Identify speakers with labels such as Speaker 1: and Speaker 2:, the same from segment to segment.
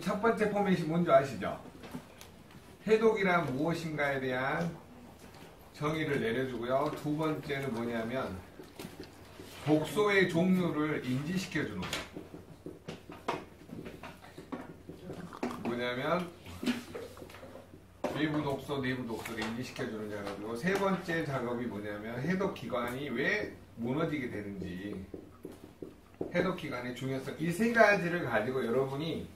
Speaker 1: 첫 번째 포맷이 뭔지 아시죠? 해독이란 무엇인가에 대한 정의를 내려주고요. 두 번째는 뭐냐면 독소의 종류를 인지시켜주는 거예요. 뭐냐면 외부 독소, 내부 독소를 인지시켜주는 작업이고, 세 번째 작업이 뭐냐면 해독 기관이 왜 무너지게 되는지, 해독 기관의 중요성, 이 세 가지를 가지고 여러분이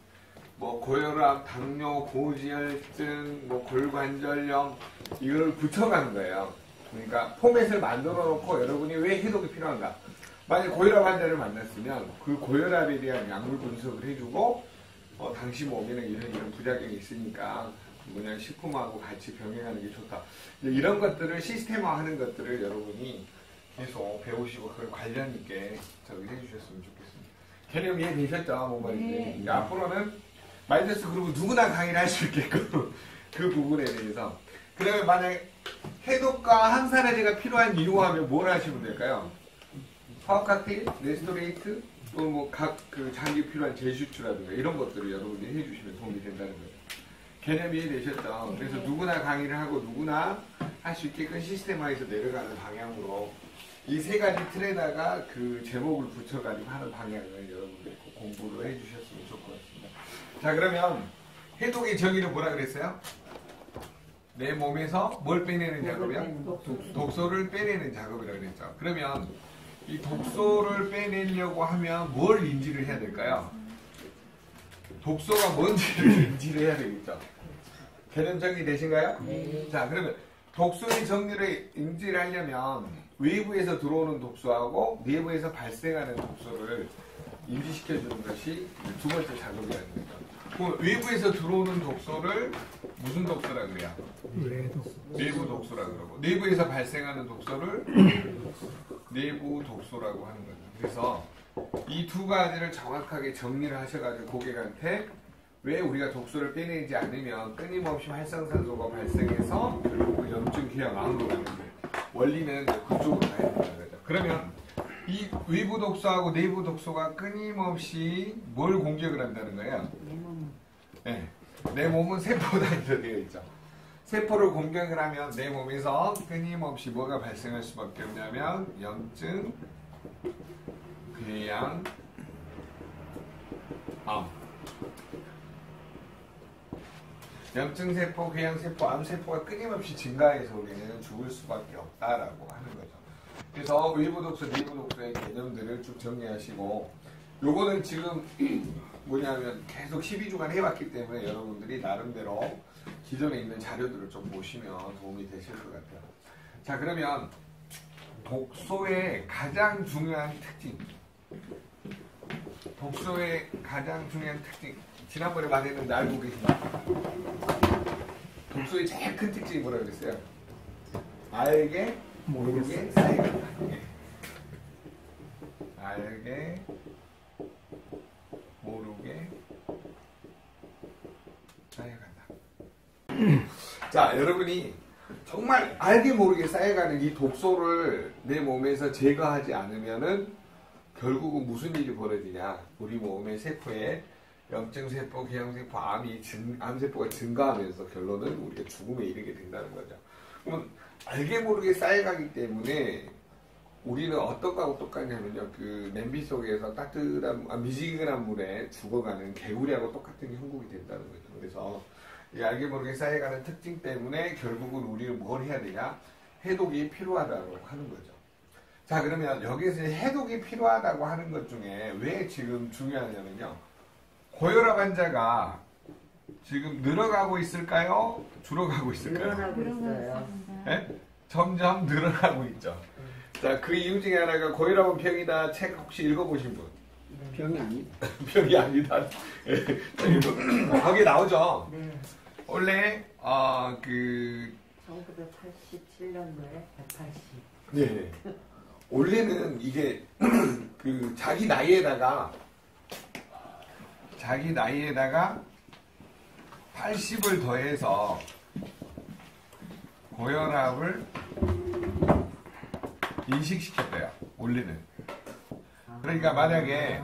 Speaker 1: 뭐 고혈압, 당뇨, 고지혈증, 뭐 골관절염 이걸 붙여가는 거예요. 그러니까 포맷을 만들어 놓고 여러분이 왜 해독이 필요한가. 만약 고혈압 환자를 만났으면 그 고혈압에 대한 약물 분석을 해주고 당신 몸에는 이런 부작용이 있으니까 뭐냐 식품하고 같이 병행하는 게 좋다. 이런 것들을 시스템화하는 것들을 여러분이 계속 배우시고 그걸 관련 있게 저기 해주셨으면 좋겠습니다. 개념 이해되셨죠? 뭔 말인지. 네. 앞으로는 마이너스 그룹은 누구나 강의를 할 수 있게끔 그 부분에 대해서. 그러면 만약에 해독과 항산화제가 필요한 이유하면 뭘 하시면 될까요? 화학 칵테일, 레스토레이트, 또 뭐 각 그 장기 필요한 제슈추라든가 이런 것들을 여러분들이 해주시면 도움이 된다는 거예요. 개념이 이해되셨죠? 그래서 누구나 강의를 하고 누구나 할 수 있게끔 시스템화해서 내려가는 방향으로 이 세 가지 틀에다가 그 제목을 붙여가지고 하는 방향을 여러분들이 꼭 공부를 해주셨으면 좋을 것 같습니다. 자, 그러면 해독의 정의는 뭐라 그랬어요? 내 몸에서 뭘 빼내는 작업이요? 독소를 빼내는 작업이라고 그랬죠. 그러면 이 독소를 빼내려고 하면 뭘 인지를 해야 될까요? 독소가 뭔지를 인지를 해야 되겠죠. 개념 정리 되신가요?
Speaker 2: 네.
Speaker 1: 자, 그러면 독소의 정리를 인지를 하려면 외부에서 들어오는 독소하고 내부에서 발생하는 독소를 인지시켜주는 것이 두 번째 작업이라는 거죠. 그럼 외부에서 들어오는 독소를 무슨 독소라 그래요? 내부 독소라 그러고, 내부에서 발생하는 독소를 내부 독소라고 하는 거죠. 그래서 이 두 가지를 정확하게 정리를 하셔가지고 고객한테 왜 우리가 독소를 빼내지 않으면 끊임없이 활성산소가 발생해서 결국 염증 기형암으로 가는 거예요. 원리는 그쪽으로 가야 된다는 거죠. 그러면 이 외부 독소하고 내부 독소가 끊임없이 뭘 공격을 한다는 거예요? 네. 내 몸은 세포 단위로 되어 있죠. 세포를 공격을 하면 내 몸에서 끊임없이 뭐가 발생할 수밖에 없냐면 염증, 궤양, 암. 염증세포, 궤양세포, 암세포가 끊임없이 증가해서 우리는 죽을 수밖에 없다라고 하는 거죠. 그래서 외부 독소, 내부 독소의 개념들을 쭉 정리하시고, 요거는 지금 뭐냐면 계속 12주간 해왔기 때문에 여러분들이 나름대로 기존에 있는 자료들을 좀 보시면 도움이 되실 것 같아요. 자, 그러면 독소의 가장 중요한 특징. 독소의 가장 중요한 특징. 지난번에 말했는데 알고 계신가요? 독소의 제일 큰 특징이 뭐라 그랬어요? 알게 모르게 쌓여간다. 알게 모르게 쌓여간다. 자, 여러분이 정말 알게 모르게 쌓여가는 이 독소를 내 몸에서 제거하지 않으면은 결국은 무슨 일이 벌어지냐? 우리 몸의 세포에 염증세포, 궤양세포, 암세포가 증가하면서 결론은 우리가 죽음에 이르게 된다는 거죠. 그러면 알게 모르게 쌓여가기 때문에 우리는 어떤 거하고 똑같냐면요. 그 냄비 속에서 따뜻한, 미지근한 물에 죽어가는 개구리하고 똑같은 형국이 된다는 거죠. 그래서 이 알게 모르게 쌓여가는 특징 때문에 결국은 우리는 뭘 해야 되냐? 해독이 필요하다고 하는 거죠. 자, 그러면 여기서 해독이 필요하다고 하는 것 중에 왜 지금 중요하냐면요. 고혈압 환자가 지금 늘어가고 있을까요? 줄어가고 있을까요?
Speaker 2: 늘어나고 있어요.
Speaker 1: 네? 점점 늘어나고 있죠. 자, 그 이유 중에 하나가 고혈압은 병이다. 책 혹시 읽어보신 분?
Speaker 2: 병이 아니다.
Speaker 1: 병이 아니다. 거기 나오죠.
Speaker 2: 네.
Speaker 1: 원래
Speaker 2: 1987년도에 180.
Speaker 1: 네. 원래는 이게 그 자기 나이에다가 80을 더해서 고혈압을 인식시켰대요. 원래는. 그러니까 만약에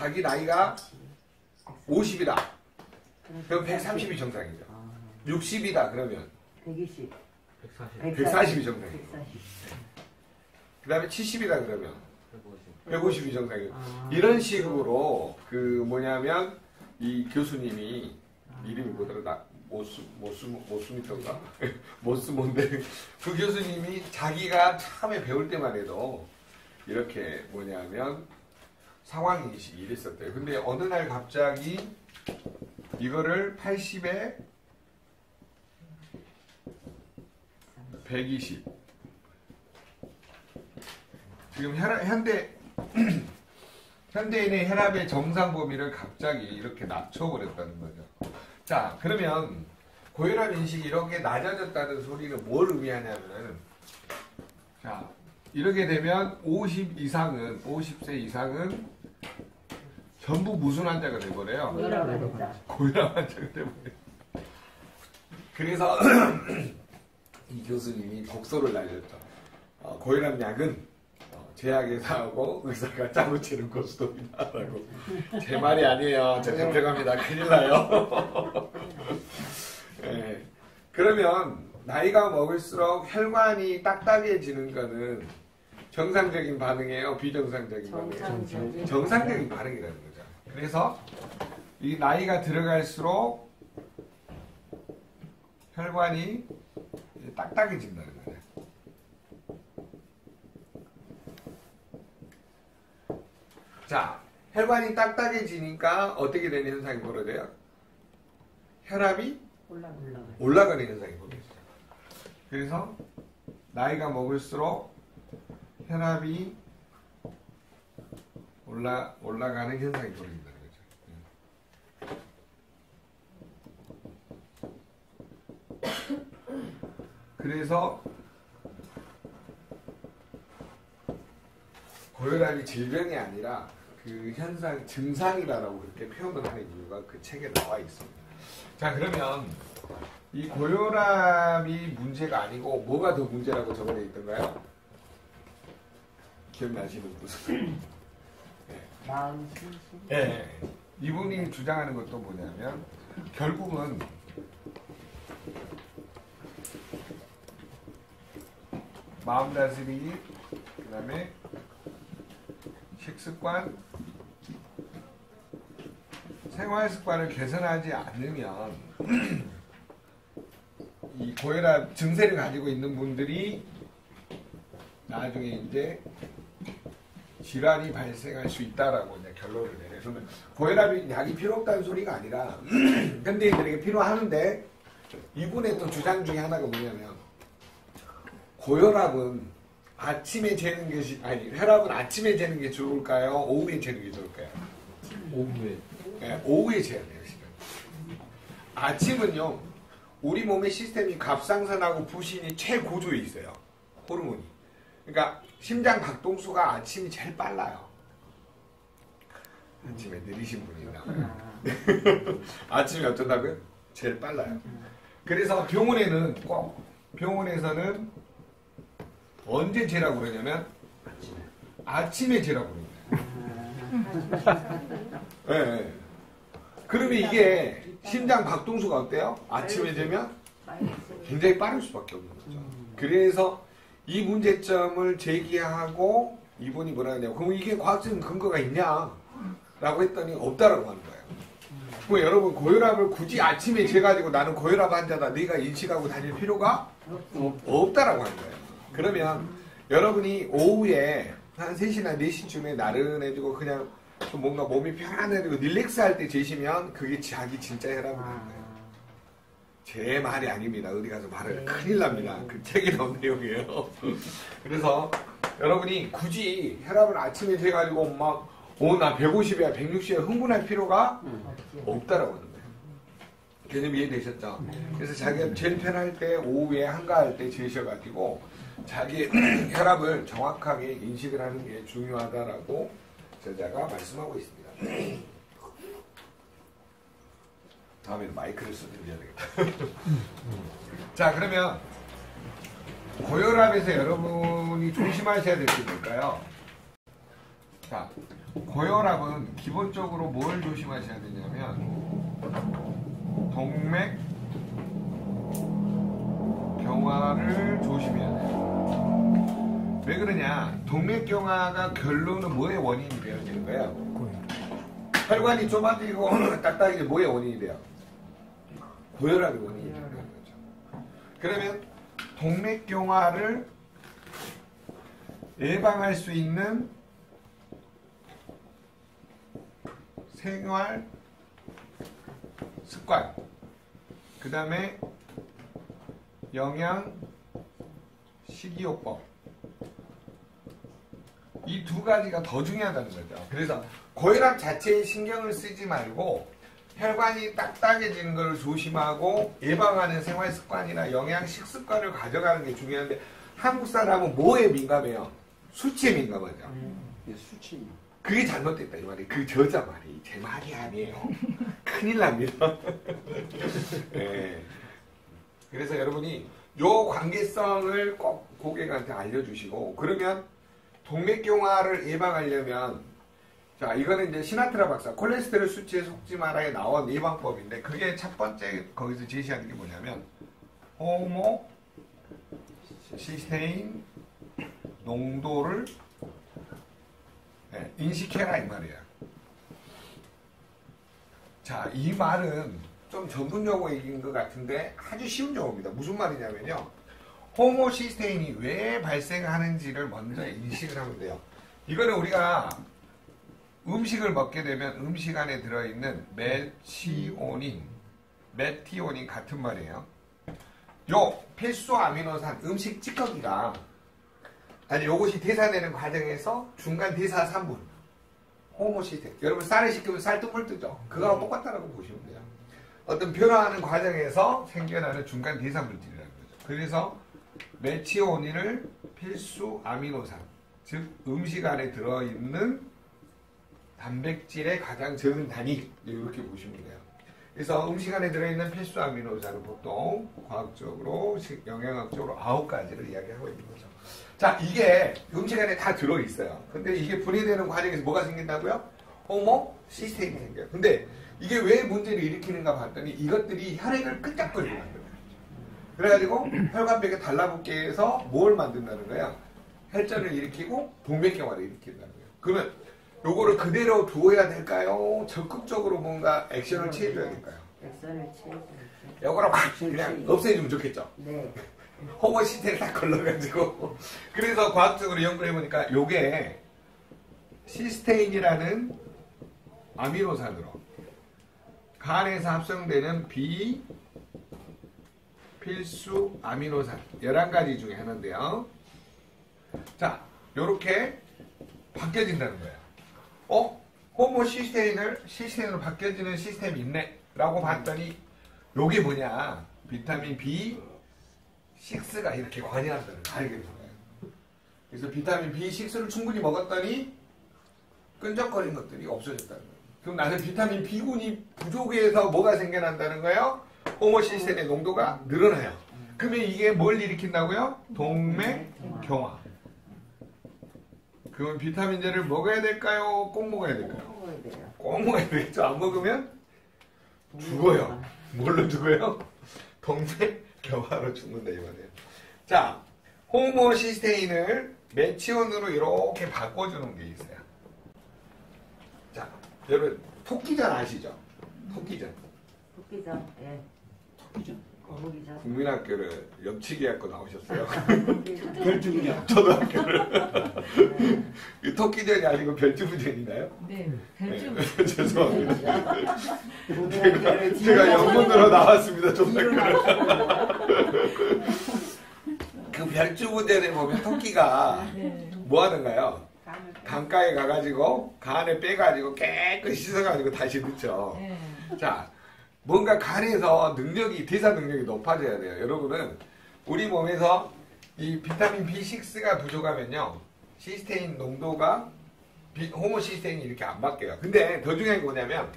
Speaker 1: 자기 나이가 50이다. 그럼 130이 정상이죠. 60이다 그러면
Speaker 2: 120.
Speaker 1: 140이 정상이죠.
Speaker 2: 140.
Speaker 1: 그 다음에 70이다 그러면 150이 정상이죠.
Speaker 2: 아.
Speaker 1: 이런 식으로 그 뭐냐면 이 교수님이 이름이 뭐더라? 모스미터인가? 모스몬데 그 교수님이 자기가 처음에 배울 때만 해도 이렇게 뭐냐면 상황인식이 이랬었대요. 근데 어느 날 갑자기 이거를 80에 120 지금 현대인의 혈압의 정상 범위를 갑자기 이렇게 낮춰버렸다는 거죠. 자, 그러면 고혈압 인식이 이렇게 낮아졌다는 소리는 뭘 의미하냐면, 자, 이렇게 되면 50세 이상은 전부 무슨 환자가 돼버려요?
Speaker 2: 고혈압 환자.
Speaker 1: 고혈압 환자가 돼버려요. 그래서 이 교수님이 독서를 날렸죠. 고혈압 약은 제약회사하고 의사가 짜고 치는 고스톱이다라고. 제 말이 아니에요. 저 잡혀갑니다. 큰일 나요. 네. 그러면 나이가 먹을수록 혈관이 딱딱해지는 거는 정상적인 반응이에요? 비정상적인 반응이에요? 정상적인 반응이라는 거죠. 그래서 이 나이가 들어갈수록 혈관이 딱딱해진다는 거예요. 자, 혈관이 딱딱해지니까 어떻게 되는 현상이 벌어져요? 혈압이 올라가는 현상이 벌어져요. 그래서 나이가 먹을수록 혈압이 올라가는 현상이 벌어진다는 거죠. 그래서 고혈압이 질병이 아니라 그 현상 증상이라고 그렇게 표현을 하는 이유가 그 책에 나와 있습니다. 자, 그러면 이 고혈압이 문제가 아니고 뭐가 더 문제라고 적어져 있던가요? 기억나시는 분은?
Speaker 2: 마음 심신.
Speaker 1: 네. 이분이 주장하는 것도 뭐냐면 결국은 마음 다스리기, 그 다음에 식습관, 생활 습관을 개선하지 않으면 이 고혈압 증세를 가지고 있는 분들이 나중에 이제 질환이 발생할 수 있다라고 이제 결론을 내려요. 그러면 고혈압이 약이 필요 없다는 소리가 아니라 현대인들에게 필요하는데 이분의 또 주장 중에 하나가 뭐냐면 고혈압은 아침에 재는 것이 아니 혈압은 아침에 재는 게 좋을까요? 오후에 재는 게 좋을까요?
Speaker 3: 오후에.
Speaker 1: 네, 오후에 재야 돼요. 지금. 아침은요 우리 몸의 시스템이 갑상선하고 부신이 최고조에 있어요. 호르몬이. 그러니까 심장 박동수가 아침이 제일 빨라요. 아침에 느리신 분이 나와요. 아침이 어쩐다고요? 제일 빨라요. 그래서 병원에서는 언제 재라고 그러냐면 아침에 재라고 그러냐. 네, 네. 그러면 이게 심장 박동수가 어때요? 아침에 재면 굉장히 빠를 수밖에 없는 거죠. 그래서 이 문제점을 제기하고 이분이 뭐라 하냐고 그럼 이게 과학적인 근거가 있냐? 라고 했더니 없다라고 하는 거예요. 그럼 여러분 고혈압을 굳이 아침에 재가지고 나는 고혈압 환자다 네가 인식하고 다닐 필요가 없다라고 하는 거예요. 그러면 여러분이 오후에 한 3시나 4시쯤에 나른해지고 그냥 좀 뭔가 몸이 편안해지고 릴렉스할 때 재시면 그게 자기 진짜 혈압을 하는 거예요. 제 말이 아닙니다. 어디 가서 말을 큰일 납니다. 그 책에 나온 내용이에요. 그래서 여러분이 굳이 혈압을 아침에 재가지고 막 나 150이야 160이야 흥분할 필요가 없다라고 하는 거예요. 개념 이해되셨죠? 그래서 자기가 제일 편할 때 오후에 한가할 때 재셔가지고 자기 혈압을 정확하게 인식을 하는 게 중요하다라고 저자가 말씀하고 있습니다. 다음에는 마이크를 써드려야 되겠다. 자, 그러면 고혈압에서 여러분이 조심하셔야 될 게 뭘까요? 자, 고혈압은 기본적으로 뭘 조심하셔야 되냐면 동맥 경화를 조심해야 돼요. 왜 그러냐? 동맥 경화가 결론은 뭐의 원인이 되어지는 거예요? 혈관이 좁아지고 딱딱해지면 뭐의 원인이 돼요? 고혈압의 원인이 되는 거죠. 그러면 동맥 경화를 예방할 수 있는 생활 습관, 그 다음에 영양 식이요법, 이 두 가지가 더 중요하다는 거죠. 그래서 고혈압 자체에 신경을 쓰지 말고 혈관이 딱딱해지는 것을 조심하고 예방하는 생활 습관이나 영양 식습관을 가져가는 게 중요한데, 한국 사람은 뭐에 민감해요? 수치에 민감하죠.
Speaker 3: 수치.
Speaker 1: 그게 잘못됐다 이 말이. 그 저자 말이 제 말이 아니에요. 큰일 납니다. 네. 그래서 여러분이 요 관계성을 꼭 고객한테 알려주시고, 그러면 동맥경화를 예방하려면, 자, 이거는 이제 시나트라 박사 콜레스테롤 수치에 속지 말아에 나온 예방법인데, 그게 첫 번째 거기서 제시하는 게 뭐냐면 호모 시스테인 농도를 인식해라 이 말이에요. 자, 이 말은 좀 전문 용어인 것 같은데 아주 쉬운 용어입니다. 무슨 말이냐면요, 호모시스테인이 왜 발생하는지를 먼저 인식을 하면 돼요. 이거는 우리가 음식을 먹게 되면 음식 안에 들어있는 메티오닌 같은 말이에요. 요 필수 아미노산 음식 찌꺼기가, 아니 요것이 대사되는 과정에서 중간 대사 산물 호모시스테인, 여러분 쌀을 식히면 쌀뜨물 뜨죠. 그거하고 똑같다라고 보시면 돼요. 어떤 변화하는 과정에서 생겨나는 중간 대사 물질이라는 거죠. 그래서 메티오닌을 필수 아미노산, 즉 음식 안에 들어있는 단백질의 가장 적은 단위, 이렇게 보시면 돼요. 그래서 음식 안에 들어있는 필수 아미노산은 보통 과학적으로, 영양학적으로 9가지를 이야기하고 있는 거죠. 자, 이게 음식 안에 다 들어있어요. 근데 이게 분해되는 과정에서 뭐가 생긴다고요? 호모시스테인이 생겨요. 근데 이게 왜 문제를 일으키는가 봤더니 이것들이 혈액을 끈적거리게 만들어요. 그래가지고 혈관벽에 달라붙게 해서 뭘 만든다는 거야? 혈전을 일으키고 동맥경화를 일으킨다는 거예요. 그러면 요거를 그대로 두어야 될까요? 적극적으로 뭔가 액션을 취해줘야 될까요?
Speaker 2: 액션을 취해줘야죠.
Speaker 1: 요거를 확 그냥 없애주면 좋겠죠?
Speaker 2: 네.
Speaker 1: 호모시스테인을 딱 걸러가지고. 그래서 과학적으로 연구를 해보니까 요게 시스테인이라는 아미노산으로 간에서 합성되는 비필수 아미노산 11가지 중에 하나인데요. 자, 요렇게 바뀌어진다는 거예요. 시스테인으로 바뀌어지는 시스템이 있네 라고 봤더니 요게 뭐냐, 비타민 B6가 이렇게 관여한다는 걸 알게 된 거예요. 그래서 비타민 B6를 충분히 먹었더니 끈적거린 것들이 없어졌다는 거예요. 그럼 나는 비타민 B군이 부족해서 뭐가 생겨난다는 거예요? 호모시스테인의 농도가 늘어나요. 그러면 이게 뭘 일으킨다고요? 동맥경화. 그럼 비타민제를 먹어야 될까요? 꼭 먹어야 될까요?
Speaker 2: 먹어야 돼요.
Speaker 1: 꼭 먹어야 되겠죠. 안 먹으면 죽어요. 뭘로 죽어요? 동맥경화로 죽는다 이 말이에요. 자, 호모시스테인을 메티온으로 이렇게 바꿔주는 게 있어요. 자, 여러분 토끼전 아시죠? 토끼전.
Speaker 2: 토끼전. 예.
Speaker 3: 토끼전.
Speaker 2: 거북이전.
Speaker 1: 국민학교를 옆치기 학교 나오셨어요?
Speaker 3: 별중이야.
Speaker 1: 초등학교를. 이 토끼전이 아니고 별주부전인가요?
Speaker 4: 네, 별주.
Speaker 1: 네, 죄송합니다. 제가 영문으로 나왔습니다. 초등학교를. 그 별주부전에 보면 토끼가
Speaker 4: 네.
Speaker 1: 뭐 하는가요? 강가에 가가지고 간에 빼가지고 깨끗이 씻어가지고 다시 넣죠.
Speaker 4: 네.
Speaker 1: 자, 뭔가 간에서 능력이, 대사 능력이 높아져야 돼요. 여러분은 우리 몸에서 이 비타민 B6가 부족하면요, 시스테인 농도가 호모시스테인이 이렇게 안 바뀌어요. 근데 더 중요한 게 뭐냐면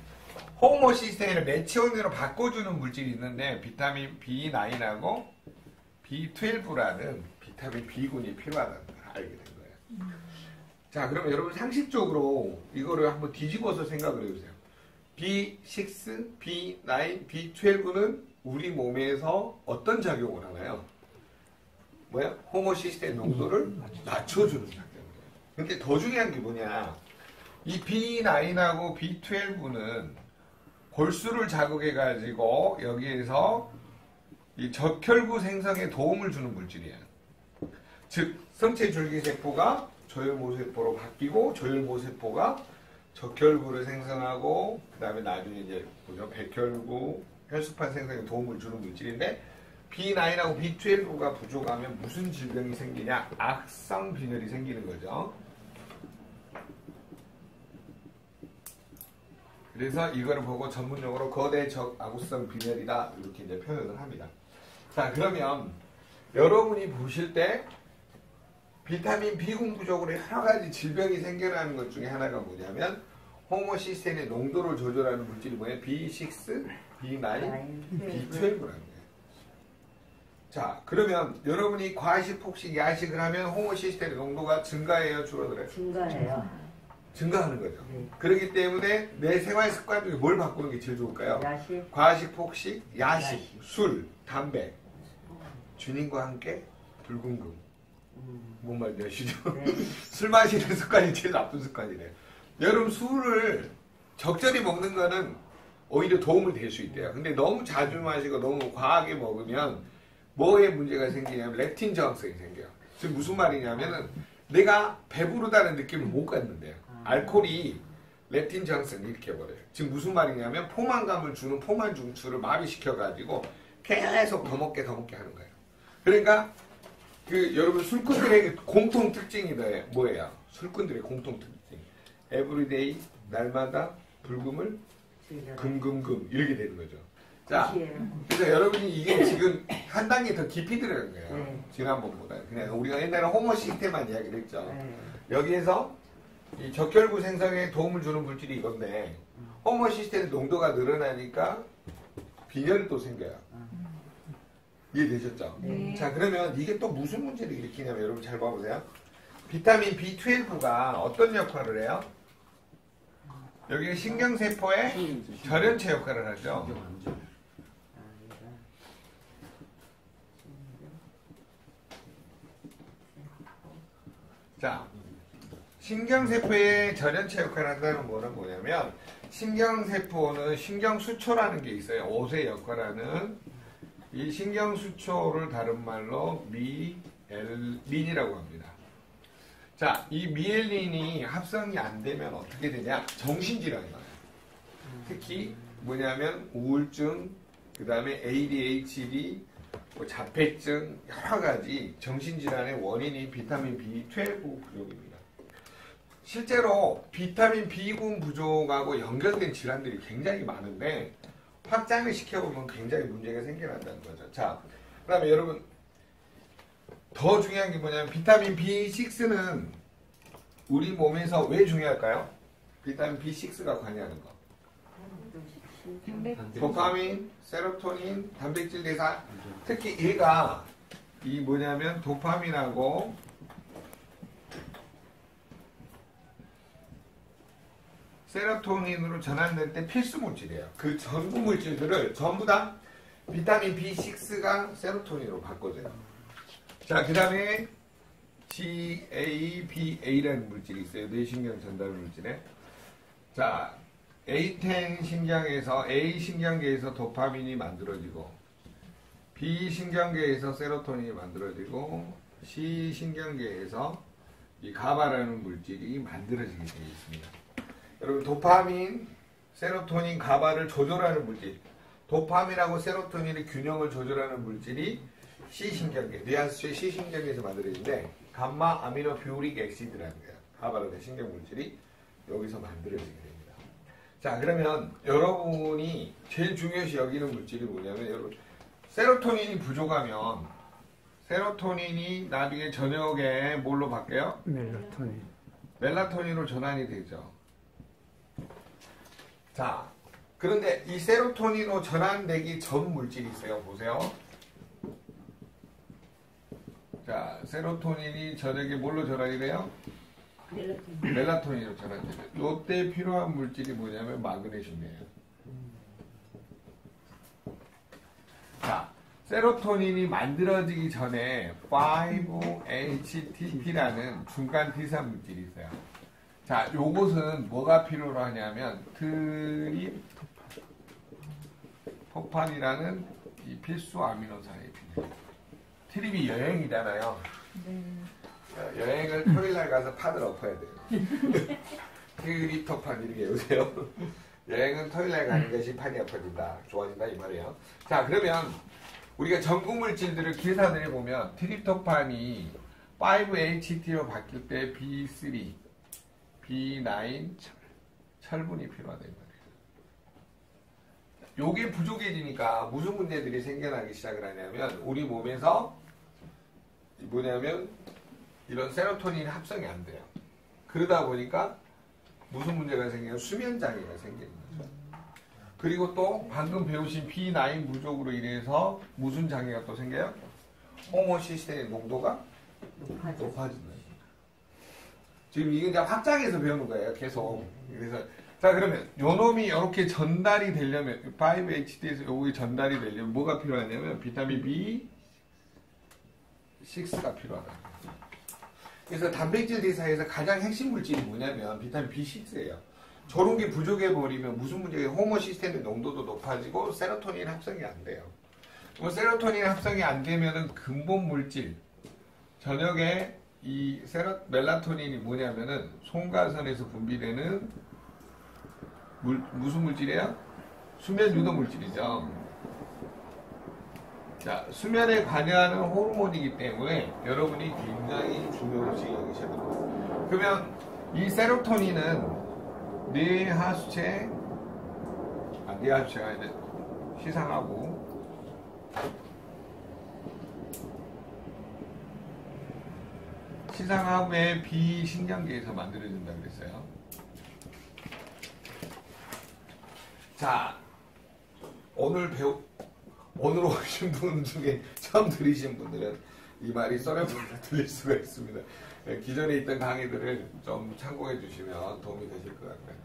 Speaker 1: 호모시스테인을 메티온으로 바꿔주는 물질이 있는데 비타민 B9하고 B12라는 비타민 B군이 필요하다는 걸 알게 된 거예요. 자, 그러면 여러분 상식적으로 이거를 한번 뒤집어서 생각을 해보세요. B6, B9, B12는 우리 몸에서 어떤 작용을 하나요? 뭐야? 호모시스테인 농도를 낮춰주는 작용이에요. 근데 더 중요한 게 뭐냐? 이 B9하고 B12는 골수를 자극해가지고 여기에서 이 적혈구 생성에 도움을 주는 물질이에요. 즉, 성체 줄기세포가 조혈모세포로 바뀌고 조혈모세포가 적혈구를 생성하고 그 다음에 나중에 이제 뭐죠? 백혈구, 혈소판 생성에 도움을 주는 물질인데 B9하고 B12가 부족하면 무슨 질병이 생기냐? 악성 빈혈이 생기는 거죠. 그래서 이거를 보고 전문용어로 거대 적아구성 빈혈이다 이렇게 이제 표현을 합니다. 자, 그러면 여러분이 보실 때 비타민 B군 부족으로 여러 가지 질병이 생겨나는 것 중에 하나가 뭐냐면 호모시스테인의 농도를 조절하는 물질이 뭐예요? B6, B9, B12라는 거예요. 자, 그러면 여러분이 과식, 폭식, 야식을 하면 호모시스테인의 농도가 증가해요, 줄어들어요?
Speaker 2: 증가해요.
Speaker 1: 증가하는 거죠.
Speaker 2: 네.
Speaker 1: 그렇기 때문에 내 생활 습관 중에 뭘 바꾸는 게 제일 좋을까요?
Speaker 2: 야식.
Speaker 1: 과식, 폭식, 야식, 술, 담배. 주님과 함께 불금금. 뭔 말인지 아시죠?
Speaker 2: 네.
Speaker 1: 술 마시는 습관이 제일 나쁜 습관이래요. 여러분 술을 적절히 먹는 거는 오히려 도움을 될 수 있대요. 근데 너무 자주 마시고 너무 과하게 먹으면 뭐에 문제가 생기냐면 렙틴 저항성이 생겨요. 즉 무슨 말이냐면은 내가 배부르다는 느낌을 못 갖는데요. 알코올이 렙틴 저항성을 일으켜버려요. 지금 무슨 말이냐면 포만감을 주는 포만 중추를 마비시켜가지고 계속 더 먹게 하는 거예요. 그러니까 여러분 술꾼들의 공통 특징이 뭐예요? 술꾼들의 공통 특징. 에브리데이, 날마다 불금을 금금금 이렇게 되는 거죠. 자, 그래서 여러분이 이게 지금 한 단계 더 깊이 들어간 거예요.
Speaker 2: 네.
Speaker 1: 지난번보다. 그냥 우리가 옛날에 호모시스테만 이야기를 했죠.
Speaker 2: 네.
Speaker 1: 여기에서 이 적혈구 생성에 도움을 주는 물질이 이건데 호모시스테인 농도가 늘어나니까 빈혈이 또 생겨요. 이해되셨죠?
Speaker 2: 네.
Speaker 1: 자, 그러면 이게 또 무슨 문제를 일으키냐면 여러분 잘 봐보세요. 비타민 B12가 어떤 역할을 해요? 여기 신경세포의 절연체 역할을 하죠. 자, 신경세포의 절연체 역할을 한다는 거는 뭐냐면 신경세포는 신경수초라는 게 있어요. 옷의 역할하는 이 신경수초를 다른 말로 미엘린이라고 합니다. 자, 이 미엘린이 합성이 안 되면 어떻게 되냐? 정신질환이 나요. 특히 뭐냐면 우울증, 그 다음에 ADHD, 뭐 자폐증, 여러 가지 정신질환의 원인이 비타민 B12 부족입니다. 실제로 비타민 B군 부족하고 연결된 질환들이 굉장히 많은데 확장을 시켜보면 굉장히 문제가 생겨난다는 거죠. 자, 그 다음에 여러분 더 중요한 게 뭐냐면 비타민 B6는 우리 몸에서 왜 중요할까요? 비타민 B6가 관여하는 거. 도파민, 세로토닌, 단백질 대사. 특히 얘가 이 뭐냐면 도파민하고 세로토닌으로 전환될 때 필수 물질이에요. 그 전부 물질들을 전부 다 비타민 B6가 세로토닌으로 바꿔줘요. 자, 그 다음에 GABA라는 물질이 있어요. 뇌신경 전달 물질에. 자, A10 신경에서 A 신경계에서 도파민이 만들어지고 B 신경계에서 세로토닌이 만들어지고 C 신경계에서 이 가바라는 물질이 만들어지게 되어 있습니다. 여러분 도파민, 세로토닌, 가바를 조절하는 물질, 도파민하고 세로토닌의 균형을 조절하는 물질이 C신경계, 뇌하수의 C신경계에서 만들어지는데 감마 아미노 뷰릭 액시드라는 거예요. 가바라는 신경물질이 여기서 만들어지게 됩니다. 자, 그러면 여러분이 제일 중요시 여기는 물질이 뭐냐면 여러분 세로토닌이 부족하면 세로토닌이 나중에 저녁에 뭘로 바뀌어요?
Speaker 4: 멜라토닌.
Speaker 1: 멜라토닌으로 전환이 되죠. 자, 그런데 이 세로토닌으로 전환되기 전 물질이 있어요. 보세요. 자, 세로토닌이 저녁에 뭘로 전환이 돼요? 멜라토닌으로 전환되죠. 이때 필요한 물질이 뭐냐면 마그네슘이에요. 자, 세로토닌이 만들어지기 전에 5-HTP라는 중간 디산 물질이 있어요. 자, 요것은 뭐가 필요로 하냐면 트립토판이라는 이 필수 아미노산이 필요해요. 트립이 여행이잖아요. 여행을 토요일날 가서 판을 엎어야 돼요. 트립토판 이렇게 외우세요. 여행은 토요일날 가는 것이 판이 엎어진다. 좋아진다 이 말이에요. 자, 그러면 우리가 전구물질들을 계산을 해보면 트립토판이 5-HT로 바뀔 때 B3, B9, 철분이 필요하다 이 말이에요. 요게 부족해지니까 무슨 문제들이 생겨나기 시작을 하냐면 우리 몸에서 뭐냐면 이런 세로토닌 합성이 안 돼요. 그러다 보니까 무슨 문제가 생겨요? 수면 장애가 생기는 거죠. 그리고 또 방금 배우신 B9 부족으로 인해서 무슨 장애가 또 생겨요? 호모시스테인 농도가 높아지는 거예요. 지금 이게 이제 확장해서 배우는 거예요. 계속. 그래서 자, 그러면 요 놈이 이렇게 전달이 되려면 5-HT에서 요게 전달이 되려면 뭐가 필요하냐면 비타민 B6가 필요하다. 그래서 단백질 대사에서 가장 핵심 물질이 뭐냐면 비타민 B6예요. 저런 게 부족해 버리면 무슨 문제예요? 호모시스테인 농도도 높아지고 세로토닌 합성이 안 돼요. 뭐 세로토닌 합성이 안 되면은 근본 물질 저녁에 이 멜라토닌이 뭐냐면은 송가선에서 분비되는 무슨 물질이에요? 수면 유도 물질이죠. 자, 수면에 관여하는 호르몬이기 때문에 여러분이 굉장히 중요시 여기셔야 됩니다. 그러면 이 세로토닌은 뇌하수체가 이제 시상하부의 비신경계에서 만들어진다고 그랬어요. 자, 오늘 오신 분 중에 처음 들으신 분들은 이 말이 썰어보려 들릴 수가 있습니다. 기존에 있던 강의들을 좀 참고해 주시면 도움이 되실 것 같고요.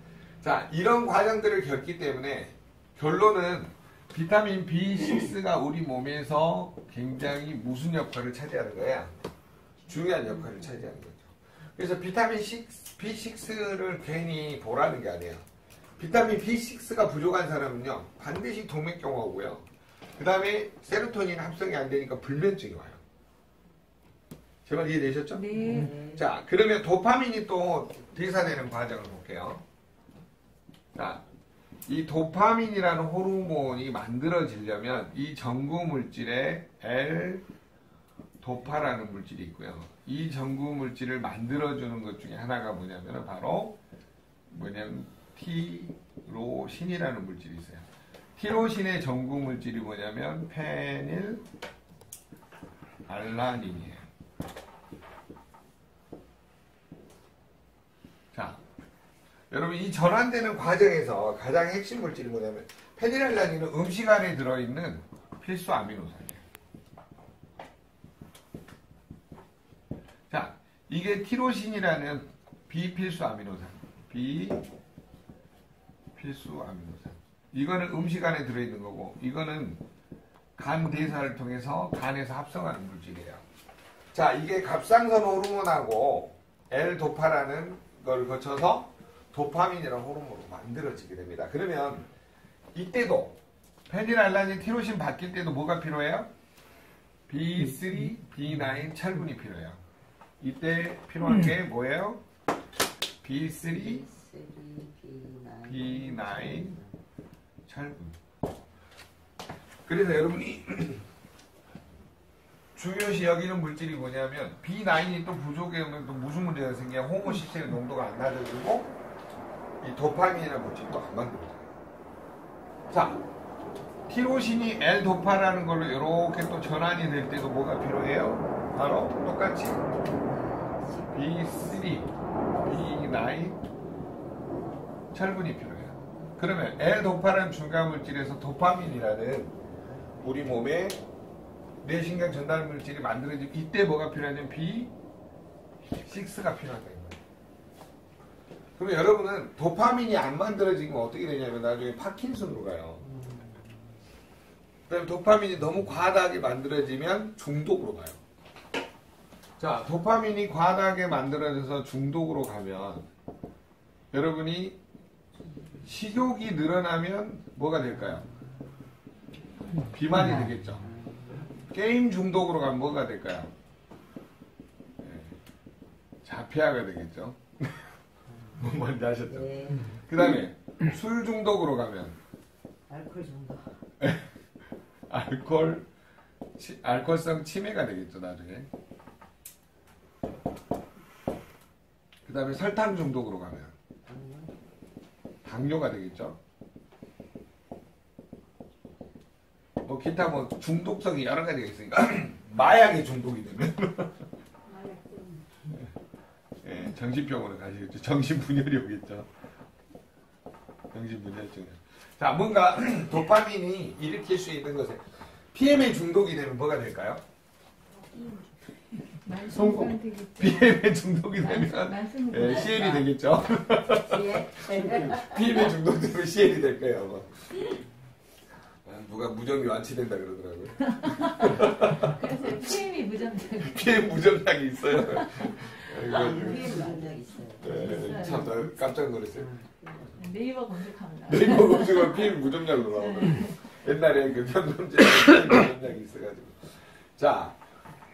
Speaker 1: 자, 이런 과정들을 겪기 때문에 결론은 비타민 B6가 우리 몸에서 굉장히 무슨 역할을 차지하는 거야? 중요한 역할을 차지하는 거죠. 그래서 비타민 B6를 괜히 보라는 게 아니에요. 비타민 B6가 부족한 사람은요, 반드시 동맥경화 오고요. 그 다음에 세로토닌 합성이 안 되니까 불면증이 와요. 제 말 이해되셨죠?
Speaker 2: 네.
Speaker 1: 자, 그러면 도파민이 또 대사되는 과정을 볼게요. 자, 이 도파민이라는 호르몬이 만들어지려면 이 전구 물질에 L-도파라는 물질이 있고요. 이 전구 물질을 만들어주는 것 중에 하나가 뭐냐면 바로 티로신이라는 물질이 있어요. 티로신의 전구 물질이 뭐냐면 페닐알라닌이에요. 자, 여러분 이 전환되는 과정에서 가장 핵심 물질이 뭐냐면 페닐알라닌은 음식 안에 들어있는 필수 아미노산이에요. 자, 이게 티로신이라는 비필수 아미노산. 이거는 음식 안에 들어있는 거고, 이거는 간 대사를 통해서 간에서 합성하는 물질이에요. 자, 이게 갑상선 호르몬하고 L-도파라는 걸 거쳐서 도파민이라는 호르몬으로 만들어지게 됩니다. 그러면 이때도 페닐알라닌 티로신 바뀔 때도 뭐가 필요해요? B3, B9 철분이 필요해요. 이때 필요한 게 뭐예요? B3, B9 철분. 그래서 여러분이 중요시 여기는 물질이 뭐냐면 B9이 또 부족하면 또 무슨 문제가 생겨요? 호모시스테인 농도가 안 낮아지고 이 도파민이라는 물질이 또 안 만들어져요. 자, 티로신이 L-도파라는 걸로 이렇게 또 전환이 될 때도 뭐가 필요해요? 바로 똑같이 B3, B9 철분이 필요해요. 그러면 L-도파라는 중간물질에서 도파민이라는 우리 몸의 뇌신경 전달 물질이 만들어지고 이때 뭐가 필요하냐면 B6가 필요하다. 그러면 여러분은 도파민이 안 만들어지면 어떻게 되냐면 나중에 파킨슨으로 가요. 그다음에 도파민이 너무 과다하게 만들어지면 중독으로 가요. 자, 도파민이 과다하게 만들어져서 중독으로 가면 여러분이 식욕이 늘어나면 뭐가 될까요? 비만이 되겠죠. 게임 중독으로 가면 뭐가 될까요? 자폐아가 되겠죠. 뭔 말인지 아셨죠?
Speaker 2: 네.
Speaker 1: 그 다음에 술 중독으로 가면
Speaker 2: 알코올 중독.
Speaker 1: 알코올성 치매가 되겠죠, 나중에. 그 다음에 설탕 중독으로 가면 당뇨가 되겠죠. 뭐 기타 뭐 중독성이 여러 가지가 있으니까 마약에 중독이 되면 예, 정신병원을 가시겠죠. 정신분열이 오겠죠. 정신분열증. 자, 뭔가 도파민이 일으킬 수 있는 것에 PM에 중독이 되면 뭐가 될까요?
Speaker 3: 성공.
Speaker 1: PM에 중독이 되면 예, CL이 되겠죠. PM에 중독되면 CL이 될 거예요. 아마. 누가 무전기 완치된다 그러더라고요.
Speaker 4: 그래서 PM이 무전장.
Speaker 1: PM 무전장이 있어요.
Speaker 2: 위에 문장 있어요.
Speaker 1: 네, 참 나 깜짝 놀랐어요.
Speaker 4: 네이버 검색합니다.
Speaker 1: 네이버 검색하면 PM 무전장으로 나오더라고요. 옛날에 그 현존제 PM 무전장이 있어가지고. 자,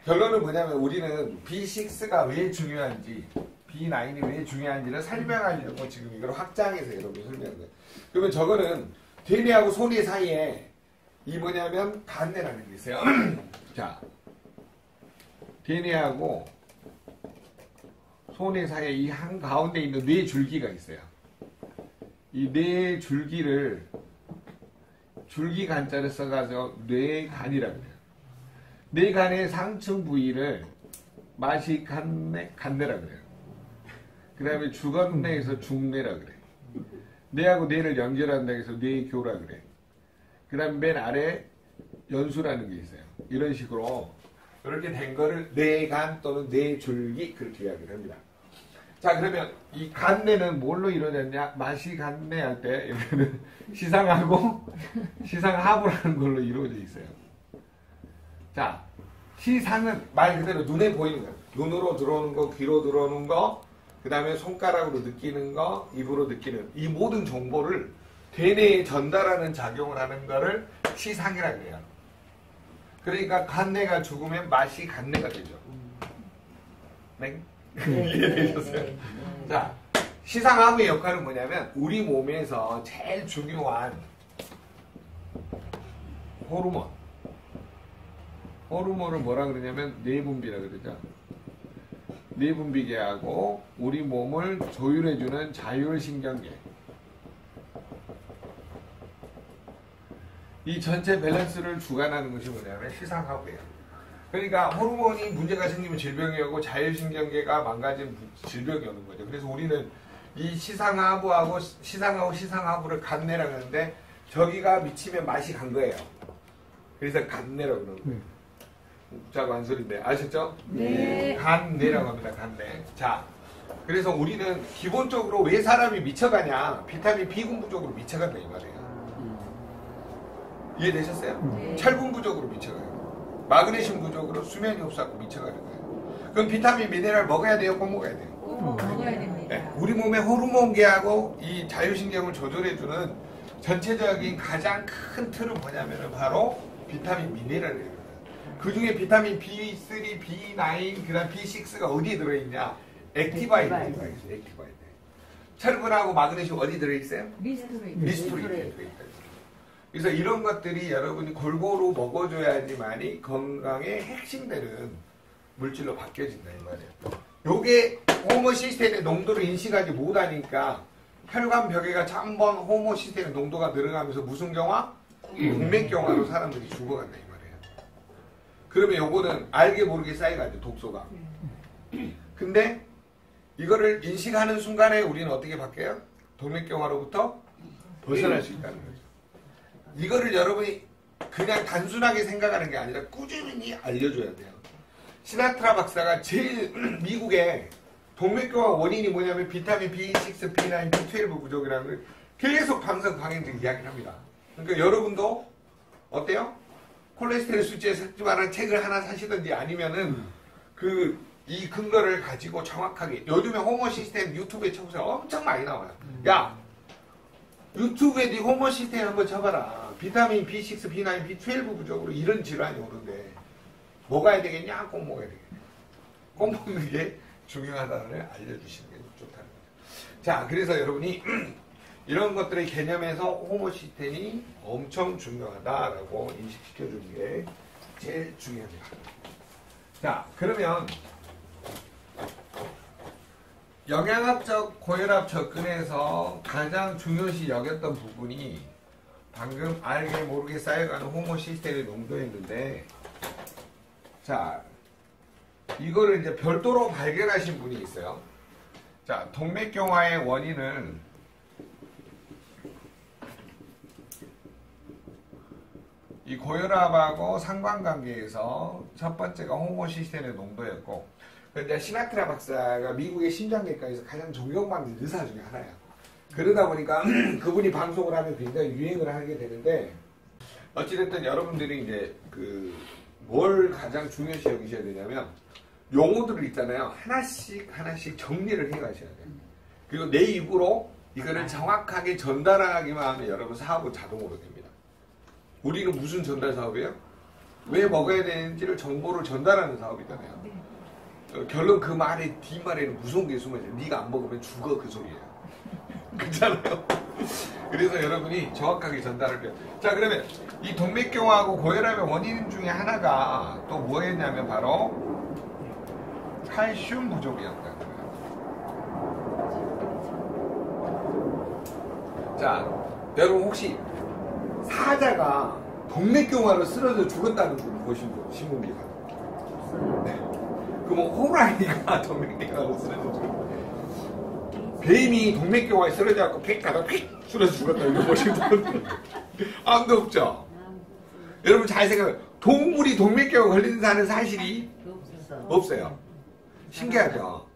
Speaker 1: 결론은 뭐냐면 우리는 B6가 왜 중요한지, B9이 왜 중요한지를 설명하려고 지금 이걸 확장해서 여러분 설명한 거예요. 그러면 저거는 대뇌하고 소뇌 사이에 이 뭐냐면 간뇌라는 게 있어요. 자, 대뇌하고 소뇌 사이에 이 한 가운데 있는 뇌 줄기가 있어요. 이 뇌 줄기를 줄기 간자를 써가지고 뇌간이라고 해요. 뇌간의 상층 부위를 마시간뇌, 간뇌라고 그래요. 그 다음에 주간뇌에서 중뇌라고 그래요. 뇌하고 뇌를 연결한다 해서 뇌교라 그래. 그 다음에 맨 아래 연수라는 게 있어요. 이런 식으로 이렇게 된 거를 뇌간 또는 뇌줄기 그렇게 이야기를 합니다. 자, 그러면 이 간뇌는 뭘로 이루어졌냐? 마시간뇌 할 때 여기는 시상하고 시상하부라는 걸로 이루어져 있어요. 자, 시상은 말 그대로 눈에 보이는 거예요. 눈으로 들어오는 거, 귀로 들어오는 거, 그 다음에 손가락으로 느끼는 거, 입으로 느끼는 이 모든 정보를 대뇌에 전달하는 작용을 하는 거를 시상이라고 해요. 그러니까 간뇌가 죽으면 맛이 간뇌가 되죠. 네? 이해되셨어요? 자, 시상하부의 역할은 뭐냐면 우리 몸에서 제일 중요한 호르몬을 뭐라 그러냐면 뇌분비라 그러죠. 뇌분비계하고 우리 몸을 조율해주는 자율신경계. 이 전체 밸런스를 주관하는 것이 뭐냐면 시상하부예요. 그러니까 호르몬이 문제가 생기면 질병이 오고 자율신경계가 망가지면 질병이 오는 거죠. 그래서 우리는 이 시상하부하고 시상하부를 간뇌라고 하는데 저기가 미치면 맛이 간 거예요. 그래서 간뇌라고 그러는 거예요. 자, 관소리인데 아셨죠?
Speaker 4: 네.
Speaker 1: 간뇌라고 합니다. 간뇌. 자, 그래서 우리는 기본적으로 왜 사람이 미쳐가냐? 비타민 B군 부족으로 미쳐간다 이 말이에요. 이해되셨어요?
Speaker 4: 네.
Speaker 1: 철분 부족으로 미쳐가요. 마그네슘 부족으로 수면이 없어서 미쳐가는 거예요. 그럼 비타민, 미네랄 먹어야 돼요? 꼭 먹어야 돼요?
Speaker 4: 꼭 먹어야 됩니다.
Speaker 1: 네, 우리 몸의 호르몬계하고 이 자율신경을 조절해주는 전체적인 가장 큰 틀은 뭐냐면 바로 비타민, 미네랄이에요. 그 중에 비타민 B3, B9, 그 다음 B6가 어디에 들어있냐? 액티바이드에 들어있어요. 액티바이드. 철분하고 마그네슘 어디 들어있어요?
Speaker 4: 미스트레이트.
Speaker 1: 미스프리트에 들어있어요. 그래서 이런 것들이 여러분이 골고루 먹어줘야지만이 건강의 핵심되는 물질로 바뀌어진다 이 말이에요. 요게 호모시스테인의 농도를 인식하지 못하니까 혈관벽에가 한번 호모시스테인의 농도가 늘어가면서 무슨 경화? 동맥경화로 사람들이 죽어간다 이 말이에요. 그러면 요거는 알게 모르게 쌓여가죠 독소가. 근데 이거를 인식하는 순간에 우리는 어떻게 바뀌어요? 동맥경화로부터 벗어날 수 있다는 거죠. 이거를 여러분이 그냥 단순하게 생각하는 게 아니라 꾸준히 알려줘야 돼요. 시나트라 박사가 제일 미국에 동맥경화 원인이 뭐냐면 비타민 B6, B9, B12 부족이라는 걸 계속 방송 강의에서 이야기를 합니다. 그러니까 여러분도 어때요? 콜레스테롤 수치에 섞지 말라는 책을 하나 사시든지 아니면은 이 근거를 가지고 정확하게 요즘에 호모 시스템 유튜브에 쳐보세요. 엄청 많이 나와요. 야 유튜브에 네 호모 시스템 한번 쳐봐라. 비타민 B6, B9, B12 부족으로 이런 질환이 오는데 먹어야 되겠냐? 꼭 먹어야 되겠냐? 꼭 먹는 게 중요하다는 걸 알려주시는 게 좋다는 거죠. 자, 그래서 여러분이 이런 것들의 개념에서 호모 시스템이 엄청 중요하다라고 인식시켜주는 게 제일 중요합니다. 자, 그러면 영양학적 고혈압 접근에서 가장 중요시 여겼던 부분이 방금 알게 모르게 쌓여가는 호모 시스템의 농도였는데, 자, 이거를 이제 별도로 발견하신 분이 있어요. 자, 동맥경화의 원인은 이 고혈압하고 상관관계에서 첫 번째가 호모 시스템의 농도였고, 이제 시나트라 박사가 미국의 심장내과에서 가장 존경받는 의사 중에 하나야. 그러다 보니까 그분이 방송을 하면 굉장히 유행을 하게 되는데, 어찌됐든 여러분들이 이제 뭘 가장 중요시 여기셔야 되냐면 용어들을 있잖아요. 하나씩 정리를 해 가셔야 돼요. 그리고 내 입으로 이거를 정확하게 전달하기만 하면 여러분 사업은 자동으로 됩니다. 우리는 무슨 전달 사업이에요? 왜 먹어야 되는지를 정보를 전달하는 사업이잖아요. 결론 그 말의 뒷말에는 무서운 게 숨어있어요. 네가 안 먹으면 죽어, 그 소리예요. 그렇잖아요. 그래서 여러분이 정확하게 전달을 해요. 자, 그러면 이 동맥경화하고 고혈압의 원인 중에 하나가 또 뭐였냐면 바로 칼슘 부족이었다는 거예요. 자, 여러분 혹시 사자가 동맥경화로 쓰러져 죽었다는 분 보신 분, 신문기 가요? 네. 그럼 호랑이가 동맥경화로 쓰러져 죽었다. 뱀이 동맥경화에 쓰러져갖고 팩 가다 휙 쓰러져 죽었다. 이거 보신 분 아무도 없죠? 여러분 잘 생각해요. 동물이 동맥경화 걸리는 사실이 없어요. 신기하죠?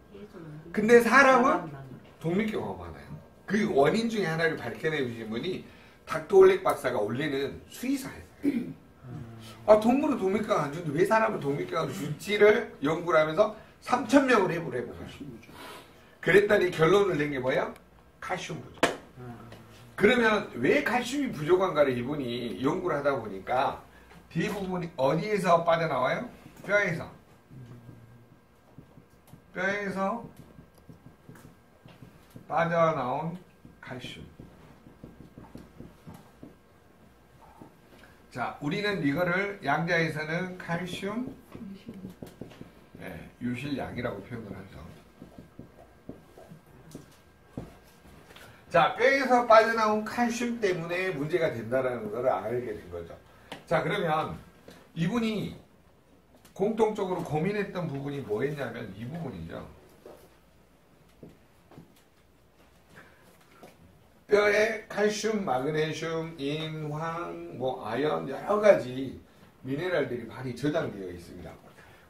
Speaker 1: 근데 사람은 동맥경화가 많아요. 그 원인 중에 하나를 밝혀내 주신 분이 닥터 올렉 박사가 올리는 수의사예요. 아, 동물은 동맥경화 안 주는데 왜 사람은 동맥경화를 줄지를 연구를 하면서 3,000명을 해보고 그랬더니 결론을 낸 게 뭐야? 칼슘 부족. 그러면 왜 칼슘이 부족한가를 이분이 연구를 하다 보니까 대부분 어디에서 빠져나와요? 뼈에서. 뼈에서 빠져나온 칼슘. 자, 우리는 이거를 양자에서는 칼슘 유실량이라고 표현을 하죠. 자, 뼈에서 빠져나온 칼슘 때문에 문제가 된다는 걸 알게 된 거죠. 자, 그러면 이분이 공통적으로 고민했던 부분이 뭐였냐면 이 부분이죠. 뼈에 칼슘, 마그네슘, 인, 황, 아연 여러 가지 미네랄들이 많이 저장되어 있습니다.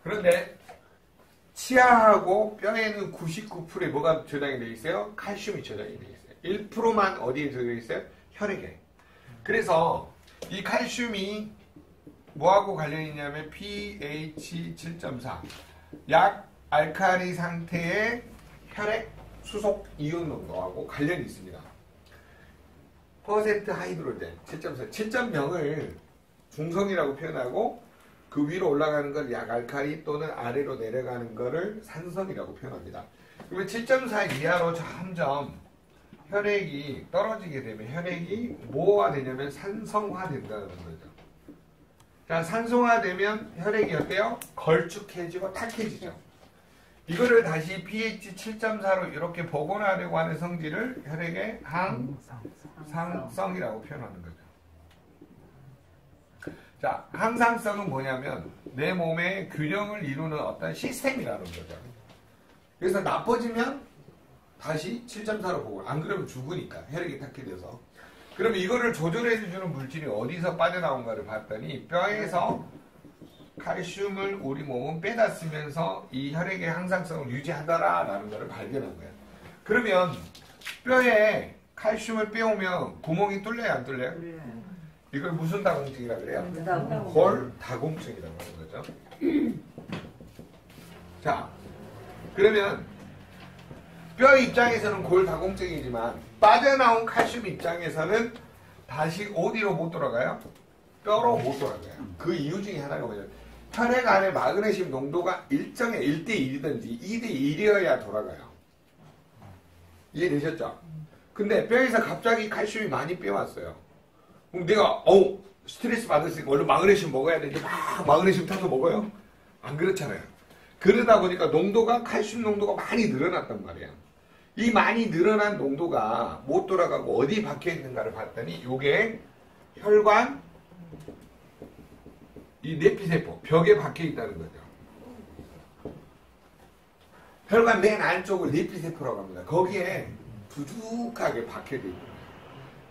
Speaker 1: 그런데 치아하고 뼈에는 99%에 뭐가 저장이 되어 있어요? 칼슘이 저장이 되어 있어요. 1%만 어디에 들어 있어요? 혈액에. 그래서 이 칼슘이 뭐하고 관련이 있냐면 pH 7.4 약 알칼리 상태의 혈액 수속 이온 농도하고 관련이 있습니다. 퍼센트 하이드로젠 7.4, 7.0을 중성이라고 표현하고 그 위로 올라가는 걸 약 알칼리 또는 아래로 내려가는 거를 산성이라고 표현합니다. 그러면 7.4 이하로 점점 혈액이 떨어지게 되면 혈액이 뭐가 되냐면 산성화 된다는 거죠. 자, 산성화되면 혈액이 어때요? 걸쭉해지고 탁해지죠. 이거를 다시 pH 7.4로 이렇게 복원하려고 하는 성질을 혈액의 항상성이라고 표현하는 거죠. 자, 항상성은 뭐냐면 내 몸의 균형을 이루는 어떤 시스템이라는 거죠. 그래서 나빠지면 다시 7.4로 복원. 안 그러면 죽으니까 혈액이 탁해져서. 그럼 이거를 조절해주는 물질이 어디서 빠져나온가를 봤더니 뼈에서 칼슘을 우리 몸은 빼다 쓰면서 이 혈액의 항상성을 유지하더라라는 것을 발견한 거예요. 그러면 뼈에 칼슘을 빼오면 구멍이 뚫려요, 안 뚫려요? 이걸 무슨 다공증이라고 그래요? 골다공증이라고 하는 거죠. 자, 그러면 뼈 입장에서는 골다공증이지만 빠져나온 칼슘 입장에서는 다시 어디로 못 돌아가요? 뼈로 못 돌아가요. 그 이유 중에 하나가 뭐냐면 혈액 안에 마그네슘 농도가 일정의 1대1이든지 2대1이어야 돌아가요. 이해되셨죠? 근데 뼈에서 갑자기 칼슘이 많이 빼왔어요. 그럼 내가 스트레스 받았으니까 원래 마그네슘 먹어야 되는데 막 마그네슘 타서 먹어요? 안 그렇잖아요. 그러다 보니까 농도가 칼슘 농도가 많이 늘어났단 말이에요. 이 많이 늘어난 농도가 못 돌아가고 어디 박혀 있는가를 봤더니 요게 혈관 이 내피세포 벽에 박혀 있다는 거죠. 혈관 맨 안쪽을 내피세포라고 합니다. 거기에 두둑하게 박혀져 있어요.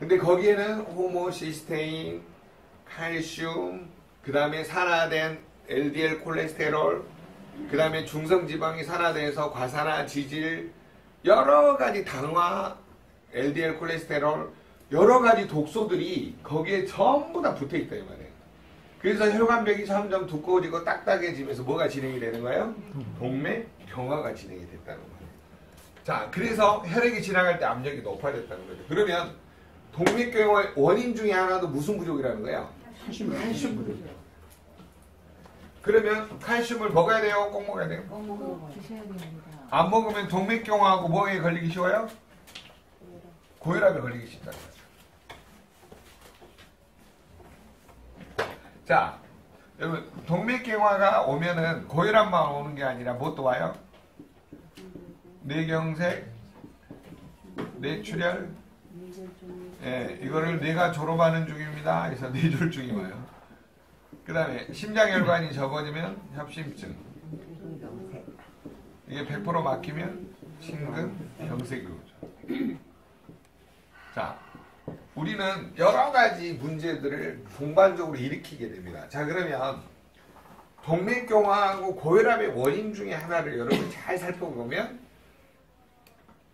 Speaker 1: 근데 거기에는 호모시스테인, 칼슘, 그 다음에 산화된 LDL 콜레스테롤, 그 다음에 중성지방이 산화돼서 과산화 지질, 여러 가지 당화, LDL 콜레스테롤, 여러 가지 독소들이 거기에 전부 다 붙어 있다 이 말이에요. 그래서 혈관벽이 점점 두꺼워지고 딱딱해지면서 뭐가 진행이 되는 거예요? 동맥경화가 진행이 됐다는 거예요. 자, 그래서 혈액이 지나갈 때 압력이 높아졌다는 거죠. 그러면 동맥경화의 원인 중에 하나도 무슨 부족이라는 거예요? 칼슘 부족이에요. 그러면 칼슘을 먹어야 돼요? 꼭 먹어야 돼요?
Speaker 4: 꼭 드셔야 됩니다.
Speaker 1: 안 먹으면 동맥경화하고 뭐에 걸리기 쉬워요? 고혈압에 걸리기 쉽다는 거죠. 자, 여러분 동맥경화가 오면은 고혈압만 오는 게 아니라 뭣도 와요? 뇌경색, 뇌출혈, 예, 이거를 뇌가 졸업하는 중입니다. 그래서 뇌졸중이 와요. 그 다음에 심장혈관이 접어지면 협심증, 이게 100% 막히면 심근경색이 오죠. 자, 우리는 여러 가지 문제들을 동반적으로 일으키게 됩니다. 자, 그러면 동맥경화하고 고혈압의 원인 중에 하나를 여러분 잘 살펴보면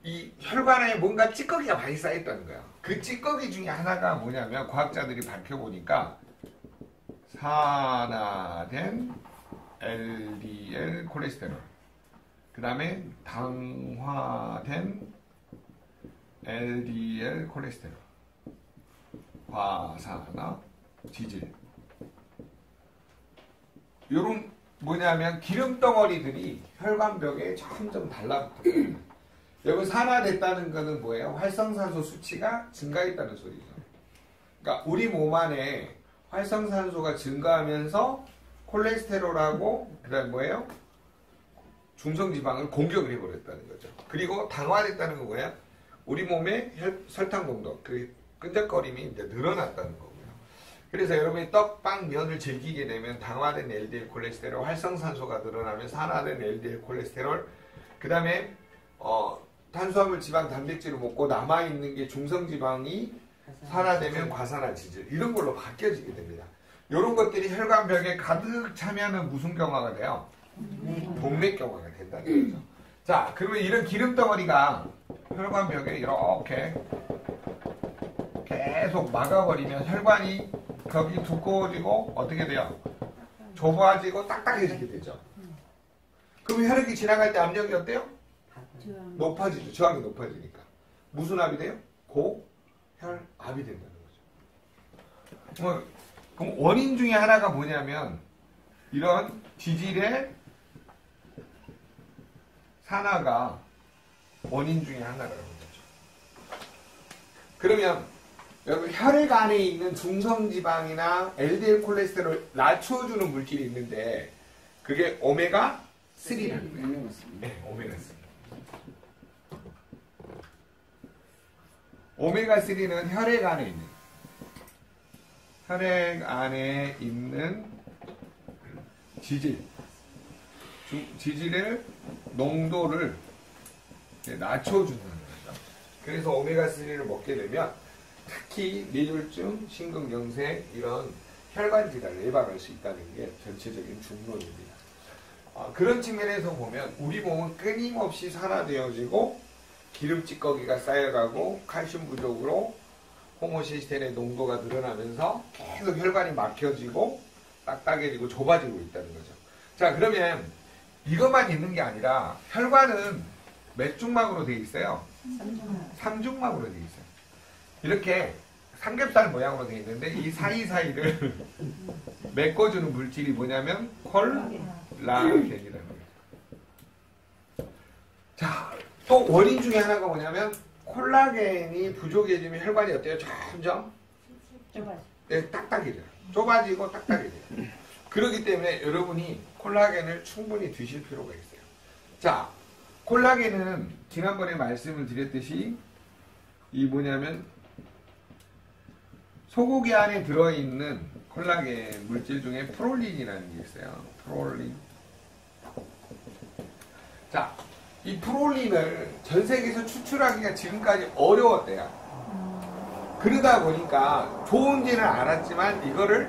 Speaker 1: 이 혈관에 뭔가 찌꺼기가 많이 쌓였다는 거예요. 그 찌꺼기 중에 하나가 뭐냐면 과학자들이 밝혀보니까 산화된 LDL 콜레스테롤, 그 다음에 당화된 LDL 콜레스테롤, 과산화 지질, 요런 뭐냐면 기름덩어리들이 혈관벽에 점점 달라붙어요. 여기 산화됐다는 것은 뭐예요? 활성산소 수치가 증가했다는 소리죠. 그러니까 우리 몸 안에 활성산소가 증가하면서 콜레스테롤하고 그다음 뭐예요? 중성지방을 공격을 해버렸다는 거죠. 그리고 당화됐다는 건 뭐예요? 우리 몸의 설탕 농도, 그 끈적거림이 이제 늘어났다는 거고요. 그래서 여러분이 떡, 빵, 면을 즐기게 되면 당화된 LDL 콜레스테롤, 활성산소가 늘어나면 산화된 LDL 콜레스테롤, 그 다음에 탄수화물, 지방, 단백질을 먹고 남아있는 게 중성지방이 산화되면 과산화 지질, 이런 걸로 바뀌어지게 됩니다. 이런 것들이 혈관벽에 가득 차면은 무슨 경화가 돼요? 동맥경화가 된다는 거죠. 자, 그러면 이런 기름덩어리가 혈관벽에 이렇게 계속 막아버리면 혈관이 거기 두꺼워지고 어떻게 돼요? 좁아지고 딱딱해지게 되죠. 그럼 혈액이 지나갈 때 압력이 어때요? 높아지죠. 저항이 높아지니까. 무슨 압이 돼요? 고혈압이 된다는 거죠. 그럼 원인 중에 하나가 뭐냐면 이런 지질의 산화가 원인 중에 하나라는 거죠. 그러면 여러분 혈액 안에 있는 중성지방이나 LDL 콜레스테롤 낮춰주는 물질이 있는데 그게 오메가3라는 거예요. 네, 오메가3. 오메가3는 혈액 안에 있는 지질의 농도를 낮춰준다는 거죠. 그래서 오메가3를 먹게 되면 특히 뇌졸중, 심근경색 이런 혈관 질환을 예방할 수 있다는 게 전체적인 중론입니다. 그런 측면에서 보면 우리 몸은 끊임없이 산화되어지고 기름 찌꺼기가 쌓여가고 칼슘 부족으로 호모시스텐의 농도가 늘어나면서 계속 혈관이 막혀지고 딱딱해지고 좁아지고 있다는 거죠. 자, 그러면 이것만 있는 게 아니라 혈관은 몇 중막으로 되어 있어요? 3중막으로 되어 있어요. 이렇게 삼겹살 모양으로 되어 있는데 이 사이사이를 메꿔주는 물질이 뭐냐면 콜라겐이라는 거예요. 자, 또 원인 중에 하나가 뭐냐면 콜라겐이 부족해지면 혈관이 어때요? 점점 네, 딱딱해져요. 좁아지고 딱딱해져요. 그렇기 때문에 여러분이 콜라겐을 충분히 드실 필요가 있어요. 자, 콜라겐은 지난번에 말씀을 드렸듯이 이 뭐냐면 소고기 안에 들어있는 콜라겐 물질 중에 프롤린이라는 게 있어요. 프롤린. 자, 이 프롤린을 전 세계에서 추출하기가 지금까지 어려웠대요. 그러다 보니까 좋은지는 알았지만 이거를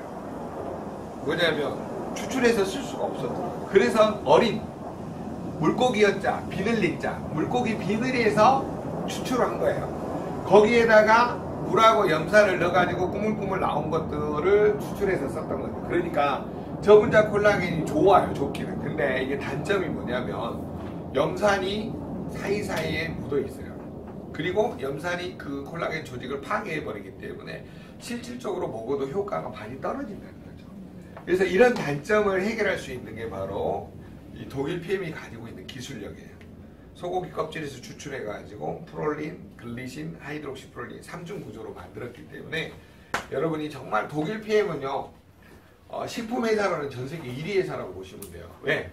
Speaker 1: 뭐냐면 추출해서 쓸 수가 없었어. 그래서 어린 물고기였자, 비늘리자, 물고기 비늘에서 추출한 거예요. 거기에다가 물하고 염산을 넣어가지고 꾸물꾸물 나온 것들을 추출해서 썼던 거죠. 그러니까 저분자 콜라겐이 좋아요, 좋기는. 근데 이게 단점이 뭐냐면 염산이 사이사이에 묻어 있어요. 그리고 염산이 그 콜라겐 조직을 파괴해버리기 때문에 실질적으로 먹어도 효과가 많이 떨어진다는 거죠. 그래서 이런 단점을 해결할 수 있는 게 바로 이 독일 PM이 가지고 있는 기술력이에요. 소고기 껍질에서 추출해가지고 프롤린, 글리신, 하이드록시프롤린 3중 구조로 만들었기 때문에 여러분이 정말 독일 PM은요 식품회사로는 전세계 1위 회사라고 보시면 돼요. 왜?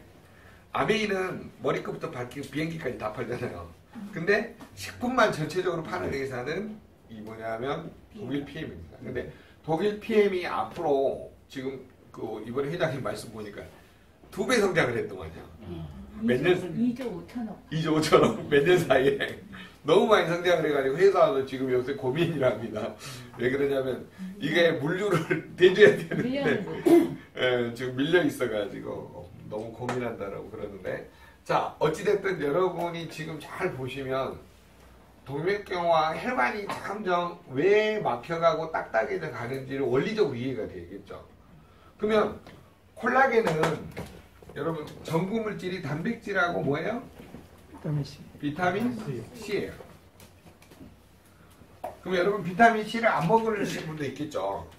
Speaker 1: 아메이는 머리끝부터 발끝 비행기까지 다 팔잖아요. 근데 식품만 전체적으로 파는 회사는 이 뭐냐면 독일 PM입니다. 근데 독일 PM이 앞으로 지금 그 이번에 회장님 말씀 보니까 2배 성장을 했더만요. 몇 년?
Speaker 4: 2조 5천억.
Speaker 1: 2조 5천억 몇 년 사이에 너무 많이 성장을 해가지고 회사도 지금 요새 고민이랍니다. 왜 그러냐면 이게 물류를 대줘야 되는데 지금 밀려 있어가지고 너무 고민한다라고 그러는데, 자 어찌됐든 여러분이 지금 잘 보시면 동맥경화 혈관이 점점 왜 막혀가고 딱딱해져 가는지를 원리적으로 이해가 되겠죠. 그러면 콜라겐은 여러분 전구 물질이 단백질하고 뭐예요? 비타민 C예요. 그럼 여러분 비타민 C를 안 먹으시는 분도 있겠죠.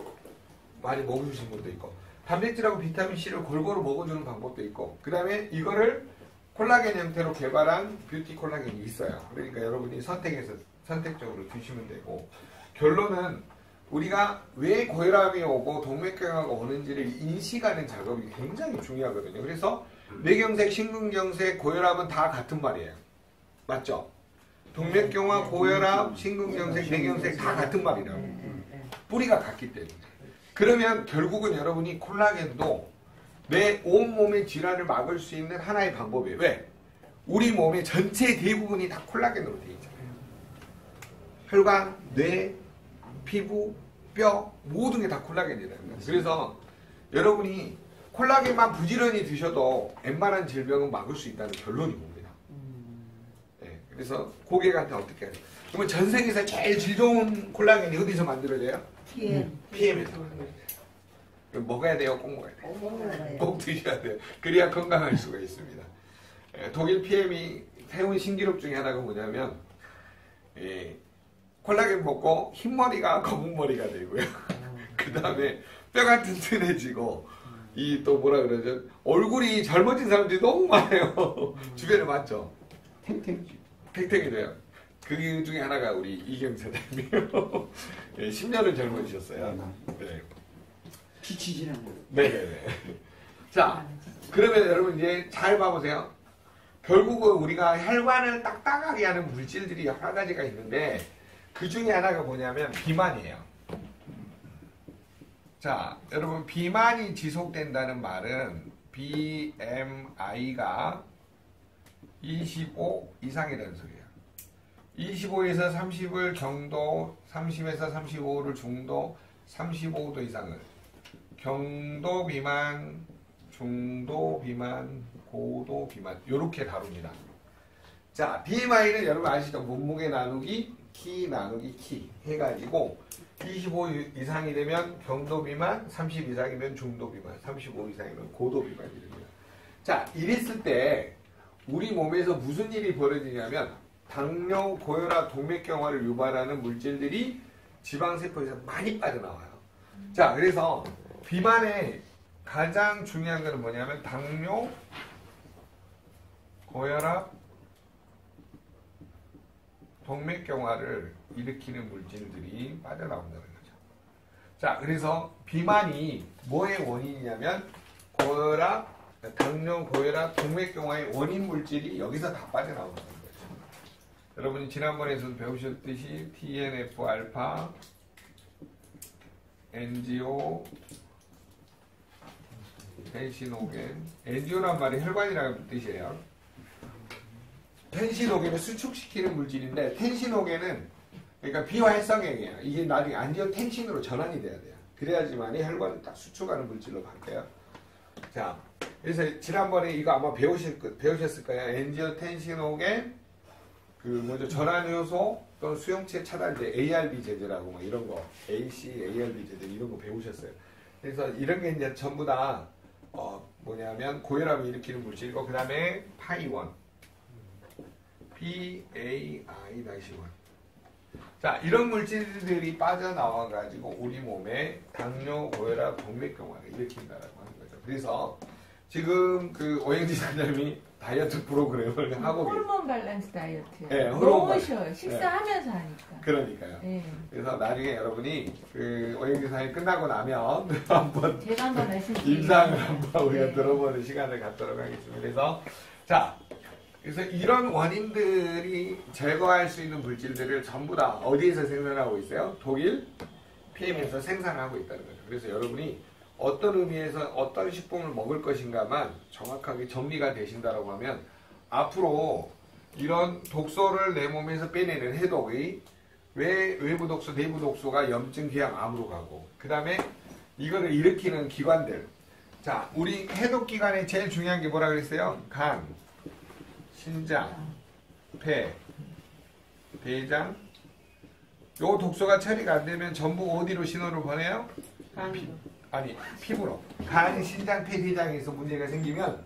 Speaker 1: 많이 먹으시는 분도 있고, 단백질하고 비타민 C를 골고루 먹어주는 방법도 있고, 그 다음에 이거를 콜라겐 형태로 개발한 뷰티 콜라겐이 있어요. 그러니까 여러분이 선택적으로 드시면 되고, 결론은 우리가 왜 고혈압이 오고 동맥경화가 오는지를 인식하는 작업이 굉장히 중요하거든요. 그래서 뇌경색, 심근경색, 고혈압은 다 같은 말이에요. 맞죠? 동맥경화, 고혈압, 심근경색, 뇌경색 다 같은 말이라고. 뿌리가 같기 때문에. 그러면 결국은 여러분이 콜라겐도 내 온몸의 질환을 막을 수 있는 하나의 방법이에요. 왜? 우리 몸의 전체 대부분이 다 콜라겐으로 되어 있잖아요. 혈관, 뇌, 피부, 뼈 모든 게 다 콜라겐이라는 거예요. 그래서 여러분이 콜라겐만 부지런히 드셔도 웬만한 질병은 막을 수 있다는 결론이 봅니다. 네, 그래서 고객한테 어떻게 해요? 그러면 전 세계에서 제일 질 좋은 콜라겐이 어디서 만들어져요? PM에서 만들어져요. 그럼 먹어야 돼요? 꼭 먹어야 돼요? 꼭 드셔야 돼요. 그래야 건강할 수가 있습니다. 독일 PM이 세운 신기록 중에 하나가 뭐냐면 콜라겐 먹고 흰머리가 검은머리가 되고요. 그 다음에 뼈가 튼튼해지고 이 또 뭐라 그러죠? 얼굴이 젊어진 사람들이 너무 많아요. 주변에 많죠? 탱탱이 돼요. 그 중에 하나가 우리 이경 사장님이에요. 10년을 젊어지셨어요. 네.
Speaker 3: 지치질 않아요.
Speaker 1: 네네네. 자, 그러면 여러분 이제 잘 봐보세요. 결국은 우리가 혈관을 딱딱하게 하는 물질들이 여러 가지가 있는데 그 중에 하나가 뭐냐면 비만이에요. 자, 여러분 비만이 지속된다는 말은 BMI가 25 이상이라는 소리예요. 25에서 30을 경도, 30에서 35를 중도, 35도 이상을 경도 비만, 중도 비만, 고도 비만 이렇게 다룹니다. 자, BMI는 여러분 아시죠? 몸무게 나누기 키 나누기 키 해가지고 25 이상이 되면 경도 비만, 30 이상이면 중도 비만, 35 이상이면 고도 비만이 됩니다. 자, 이랬을 때 우리 몸에서 무슨 일이 벌어지냐면 당뇨, 고혈압, 동맥경화를 유발하는 물질들이 지방세포에서 많이 빠져나와요. 자, 그래서 비만의 가장 중요한 것은 뭐냐면 당뇨, 고혈압, 동맥경화를 일으키는 물질들이 빠져나온다는 거죠. 자, 그래서 비만이 뭐의 원인이냐면 고혈압, 당뇨, 고혈압, 동맥경화의 원인 물질이 여기서 다 빠져나온다는 거죠. 여러분이 지난번에도 배우셨듯이 TNF-알파, NGO, 텐시노겐, NGO란 말이 혈관이라는 뜻이에요. 텐시노겐을 수축시키는 물질인데 텐시노겐은 그러니까 비활성액이에요. 이게 나중에 안지오텐신으로 전환이 돼야 돼요. 그래야지만이 혈관을 딱 수축하는 물질로 바뀌어요. 자, 그래서 지난번에 이거 아마 배우셨을 거예요. 엔지오텐시노겐 전환 요소 또는 수용체 차단제 ARB 제제라고 뭐 이런 거 AC, ARB 제제 이런 거 배우셨어요. 그래서 이런 게 이제 전부 다 뭐냐면 고혈압을 일으키는 물질이고 그 다음에 파이1 PAI-1 자, 이런 물질들이 빠져나와가지고 우리 몸에 당뇨, 고혈압, 동맥경화를 일으킨다라고 하는 거죠. 그래서 지금 그 오영지 사장님이 다이어트 프로그램을 하고 계세요.
Speaker 4: 호르몬 밸런스 다이어트.
Speaker 1: 네,
Speaker 4: 너무 쉬워요. 식사하면서 하니까.
Speaker 1: 그러니까요.
Speaker 4: 네.
Speaker 1: 그래서 나중에 여러분이 그 오영지 사장님 끝나고 나면 한번
Speaker 4: 제가 한번 말씀드릴게요.
Speaker 1: 임상을 한번 우리가
Speaker 4: 네.
Speaker 1: 들어보는 시간을 갖도록 하겠습니다. 그래서 이런 원인들이 제거할 수 있는 물질들을 전부 다 어디에서 생산하고 있어요? 독일 PM에서 생산하고 있다는 거죠. 그래서 여러분이 어떤 의미에서 어떤 식품을 먹을 것인가만 정확하게 정리가 되신다라고 하면 앞으로 이런 독소를 내 몸에서 빼내는 해독의 외부 독소, 내부 독소가 염증, 기양, 암으로 가고 그 다음에 이거를 일으키는 기관들. 자, 우리 해독 기관에 제일 중요한 게 뭐라 그랬어요? 간, 신장, 폐, 대장. 요 독소가 처리가 안 되면 전부 어디로 신호를 보내요? 피부로. 간, 신장, 폐, 대장에서 문제가 생기면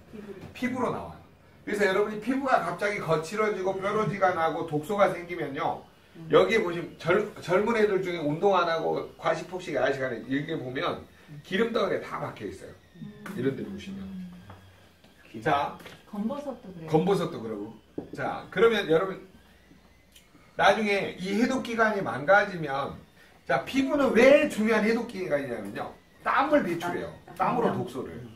Speaker 1: 피부로 나와요. 그래서 여러분이 피부가 갑자기 거칠어지고 뾰루지가 나고 독소가 생기면요. 여기에 보시면 젊은 애들 중에 운동 안 하고 과식폭식 야식하는 여기에 보면 기름 덩어리에 다 박혀 있어요. 이런 데 보시면. 자,
Speaker 4: 검버섯도 그래요.
Speaker 1: 검버섯도 그러고. 자, 그러면 여러분 나중에 이 해독기관이 망가지면 자, 피부는 왜 중요한 해독기관이냐면요. 땀을 배출해요. 땀으로 독소를.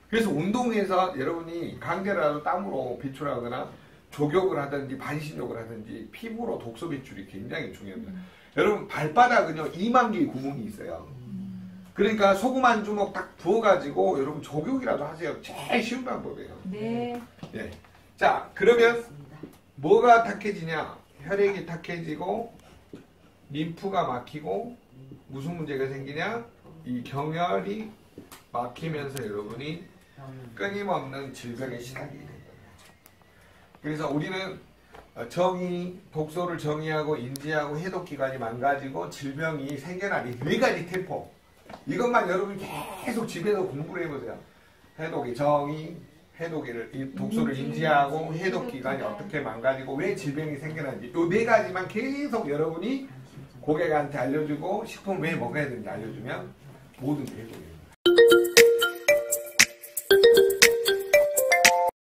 Speaker 1: 그래서 운동에서 여러분이 강제라도 땀으로 배출하거나 족욕을 하든지 반신욕을 하든지 피부로 독소 배출이 굉장히 중요합니다. 여러분 발바닥은요 2만 개의 구멍이 있어요. 그러니까 소금 한 주먹 딱 부어가지고 여러분 족욕이라도 하세요. 제일 쉬운 방법이에요.
Speaker 4: 네.
Speaker 1: 네. 자, 그러면 뭐가 탁해지냐? 혈액이 탁해지고 림프가 막히고 무슨 문제가 생기냐? 이 경혈이 막히면서 여러분이 끊임없는 질병에 시달리게 된다. 그래서 우리는 독소를 정의하고 인지하고 해독기관이 망가지고 질병이 생겨나는 4가지 태포. 이것만 여러분 계속 집에서 공부를 해보세요. 해독의 정의, 해독의 독소를 인지하고 해독기관이 어떻게 망가지고 왜 질병이 생겨나는지 이 4가지만 계속 여러분이 고객한테 알려주고 식품 왜 먹어야 되는지 알려주면 모든 게 해독이 됩니다.